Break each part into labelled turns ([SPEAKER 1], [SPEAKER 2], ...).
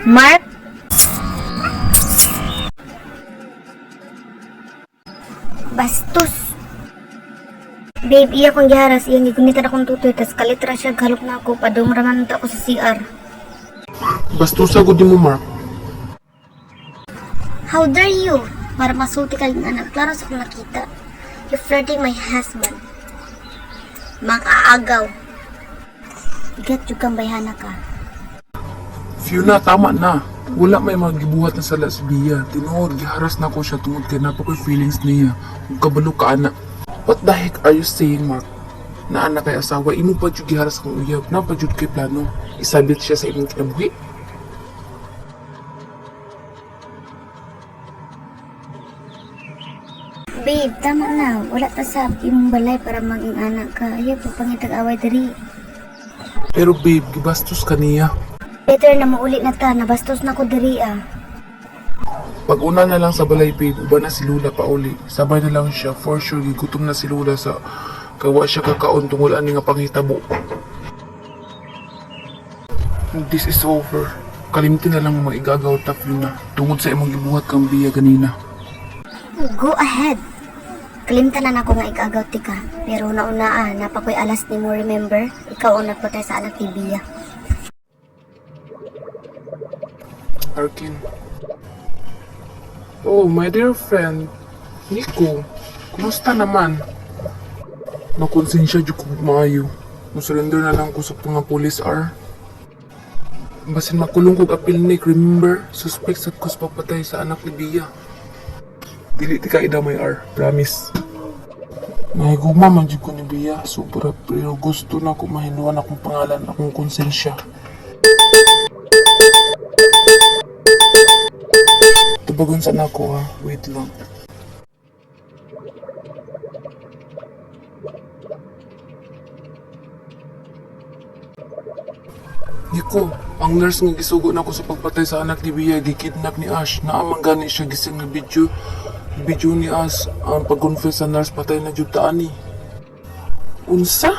[SPEAKER 1] Mark? Bastos. Babe, iya kong giharas. Iya, gigunitan akong tutoy. Tas kalitra siya, galok na ako. Padung raman ako sa CR.
[SPEAKER 2] Bastusa ko di mo, Mark.
[SPEAKER 1] How dare you? Para masulti ka yung anak. Klaro sa kong nakita. You're flirting my husband. Mang-aagaw. Igat yung kang bayhana ka.
[SPEAKER 2] Fiona, tama na. Wala may magibuhat na sala si Bia. Tinuod, giharas na ko siya tungod kay napakoy feelings niya. Kung kabalo ka, anak. What the heck are you saying, Mark? Na anak kay asawa, imo pa dyan giharas kang uyab. Na pa dyan kay plano. Isabit siya sa imong kinabuhi.
[SPEAKER 1] Babe, tama na. Wala ta sa imong balay para maging anak ka. Ayaw pa pangitag away diri.
[SPEAKER 2] Pero babe, gibastos ka niya.
[SPEAKER 1] Better na maulit na ta. Nabastos na ko diri ah.
[SPEAKER 2] Pag una na lang sa balay, babe, uba na si Lula pa uli. Sabay na lang siya. For sure, gigutom na si Lula sa kawa siya kakaon tungol ani nga panghitabo. This is over. Kalimtin na lang mo maigagaw tap yun na. Tungod sa imong gibuhat kang Bia ganina.
[SPEAKER 1] Go ahead. Kalimtanan ako nga ikagaw ti ka. Pero nauna napakoy alas ni mo remember? Ikaw ang nagpatay sa anak ni Bia.
[SPEAKER 2] Arkin. Oh, my dear friend. Nico, kumusta naman? Nakonsensya dyan ko maayo. Musurrender na lang ko sa mga police are. Basin makulong kong apil ni, remember? Suspect sa kus papatay sa anak ni Bia. Dili ti ka idamay are, promise. May gumaman dyan ko ni Bia. Sobra, pero gusto na ko mahinuan akong pangalan, akong konsensya. Tubagon sa nako ha, wait lang. Nico, ang nurse nga gisugo na ko sa pagpatay sa anak ni Bia, gikidnap ni Ash. Naamang gani siya gising na video ni Ash. Ang pag-confess sa nurse patay na jud ta ani. Unsa?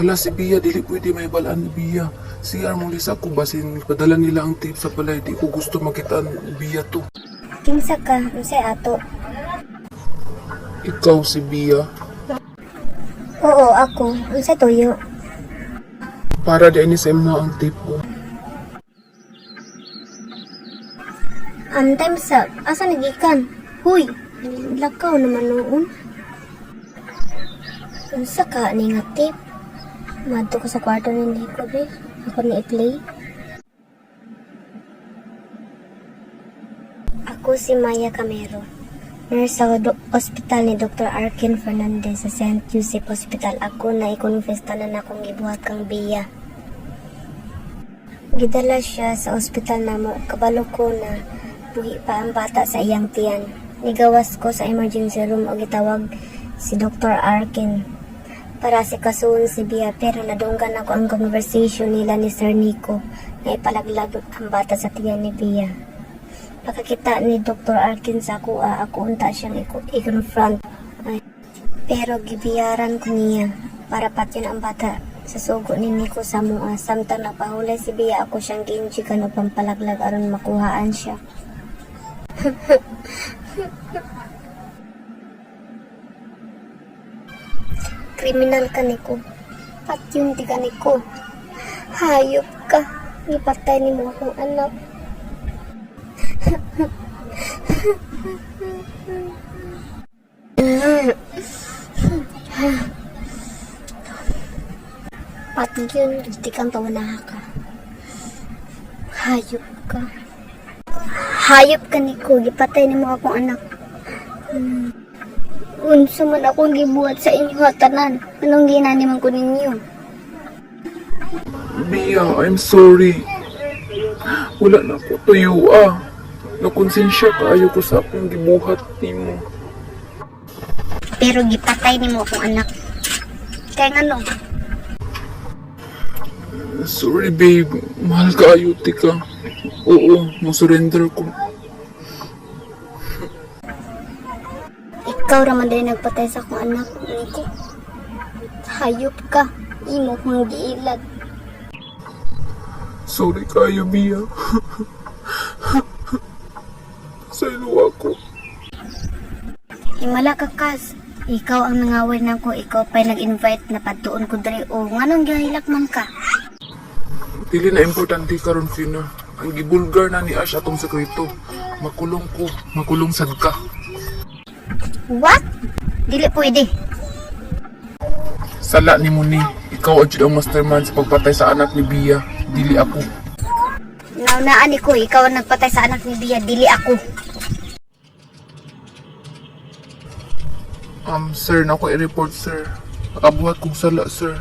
[SPEAKER 2] Hala si Bia, dili pwede may balaan ni Bia. CR mong lisa ko basin padala nila ang tape sa balay. Di ko gusto makita ang Bia to.
[SPEAKER 1] Kinsa ka? Unsay ato?
[SPEAKER 2] Ikaw si Bia.
[SPEAKER 1] Oo, ako. Unsay tuyo?
[SPEAKER 2] Para di ini sa imo ang tape ko.
[SPEAKER 1] Time's up. Asa nagikan? Huy! Lakaw naman noon. Unsa ka ni nga tip? Madto ko sa kwarto ni Nico, be. Ako ni i-play. Ako si Maya Camero. Nurse sa ospital ni Dr. Arkin Fernandez sa St. Joseph Hospital. Ako na i-confess na akong gibuhat kang Bia. Gidala siya sa ospital na mo. Kabalo ko na buhi pa ang bata sa iyang tiyan. Nigawas ko sa emergency room o gitawag si Dr. Arkin para si kasuon si Bia, pero nadunggan ako ang conversation nila ni Sir Nico na ipalaglag ang bata sa tiyan ni Bia. Pagkakita ni Dr. Arkin sa ako unta siyang i-confront. Pero gibiyaran ko niya para patyon ang bata sa sugo ni Nico sa mua. Samtang napahulay si Bia, ako siyang giinjigan o pampalaglag aron makuhaan siya. Kriminal ka, Nico. Patyon di ka, Nico. Hayop ka. Ipatay ni mo akong anak. Pati yun, di kang pawanaha ka. Hayop ka. Hayop ka, Nico. Gipatay ni mo akong anak. Unsa man akong gibuhat sa inyo tanan. Anong ginani man ko ninyo?
[SPEAKER 2] Bia, I'm sorry. Wala na ko tuyo Nakonsensya kaayo ko sa akong gibuhat nimo.
[SPEAKER 1] Pero gipatay ni mo akong anak. Kaya nga no?
[SPEAKER 2] Sorry babe, mahal kaayo ti ka. Oo, mo-surrender ko.
[SPEAKER 1] Ikaw raman din nagpatay sa akong anak, Nico. Hayop ka. Imo kong giilad.
[SPEAKER 2] Sorry kayo, Bia. Saylo ako.
[SPEAKER 1] Himala ka, Kas. Ikaw ang nangaway na ko. Ikaw pa'y nag-invite na patuon ko diri. O, nga nang gahilak man ka?
[SPEAKER 2] Dili na importante karon Fiona. Ang gibulgar na ni Ash atong sekreto. Makulong ko, makulong sad ka.
[SPEAKER 1] What? Dili pwede.
[SPEAKER 2] Sala ni mo ni, ikaw ang ang mastermind sa pagpatay sa anak ni Bia, dili ako.
[SPEAKER 1] Naunaan ko, ikaw ang nagpatay sa anak ni Bia, dili ako.
[SPEAKER 2] Sir, na ako i-report, sir. Nakabuhat kong sala, sir.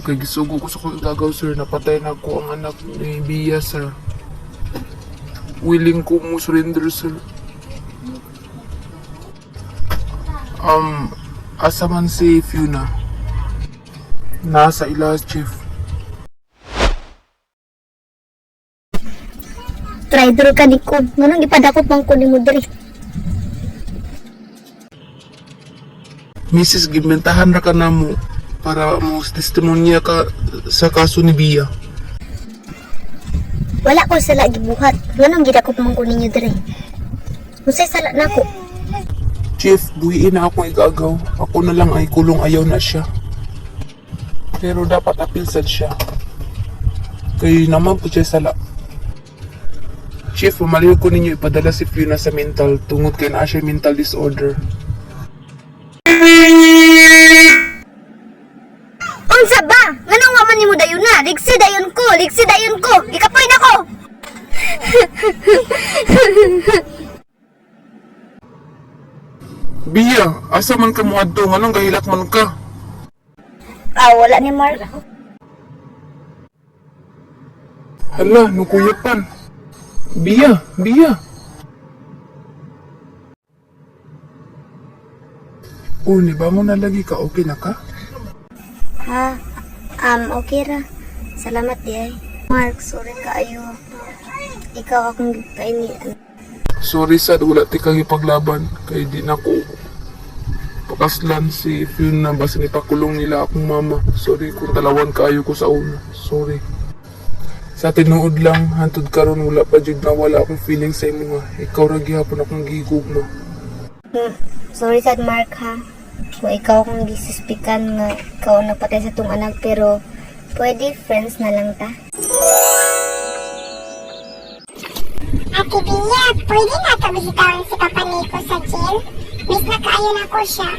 [SPEAKER 2] Kay gisugo ko sa kong gagaw, sir. Napatay na ko ang anak ni Bia, sir. Willing ko mo surrender, sir. Asa man si Fiona? Nasa ila, chief.
[SPEAKER 1] Traitor ka ni ko. Nga nang ipadakot mang ko ni mo diri.
[SPEAKER 2] Mrs. Gimentahan ra ka na mo para mo testimonya ka sa kaso ni Bia.
[SPEAKER 1] Wala ko sala gibuhat. Nga nang gidakot mang ko ninyo diri. Musay sala na ko.
[SPEAKER 2] Chief, buhiin na ako igagaw. Ako na lang ay kulong, ayaw na siya. Pero dapat appeal sad siya. Kaya naman po siya sala. Chief, pamaliw ko ninyo ipadala si Fiona sa mental tungod kay naa siya mental disorder.
[SPEAKER 1] Unsa ba? Nganong wa man nimo dayon na? Ligsi dayon ko, ligsi dayon ko. Ikapoy na ko.
[SPEAKER 2] Bia, asa man ka mo adto? Anong gahilak man ka?
[SPEAKER 1] Wala ni Mark.
[SPEAKER 2] Hala, nukuyapan. Bia, Bia. Ni ba mo na lagi ka? Okay na ka?
[SPEAKER 1] Ha? Okay ra. Salamat di ay. Mark, sorry kaayo. Ikaw akong kainian.
[SPEAKER 2] Sorry sad, wala ti kang ipaglaban. Kay di na ko pakaslan si Fiona basta ipakulong nila akong mama. Sorry kung talawan kaayo ko sa una. Sorry. Sa tinuod lang, hantod karon wala pa jud na wala akong feeling sa imo nga. Ikaw ra gihapon akong gigugma.
[SPEAKER 1] Sorry sad Mark ha. Kung ikaw akong gisuspikan nga ikaw ang napatay sa tong anak pero pwede friends na lang ta.
[SPEAKER 3] Ate Bia, pwede na ito bisitahin si Papa Nico sa jail? Miss na kaayo na ko siya.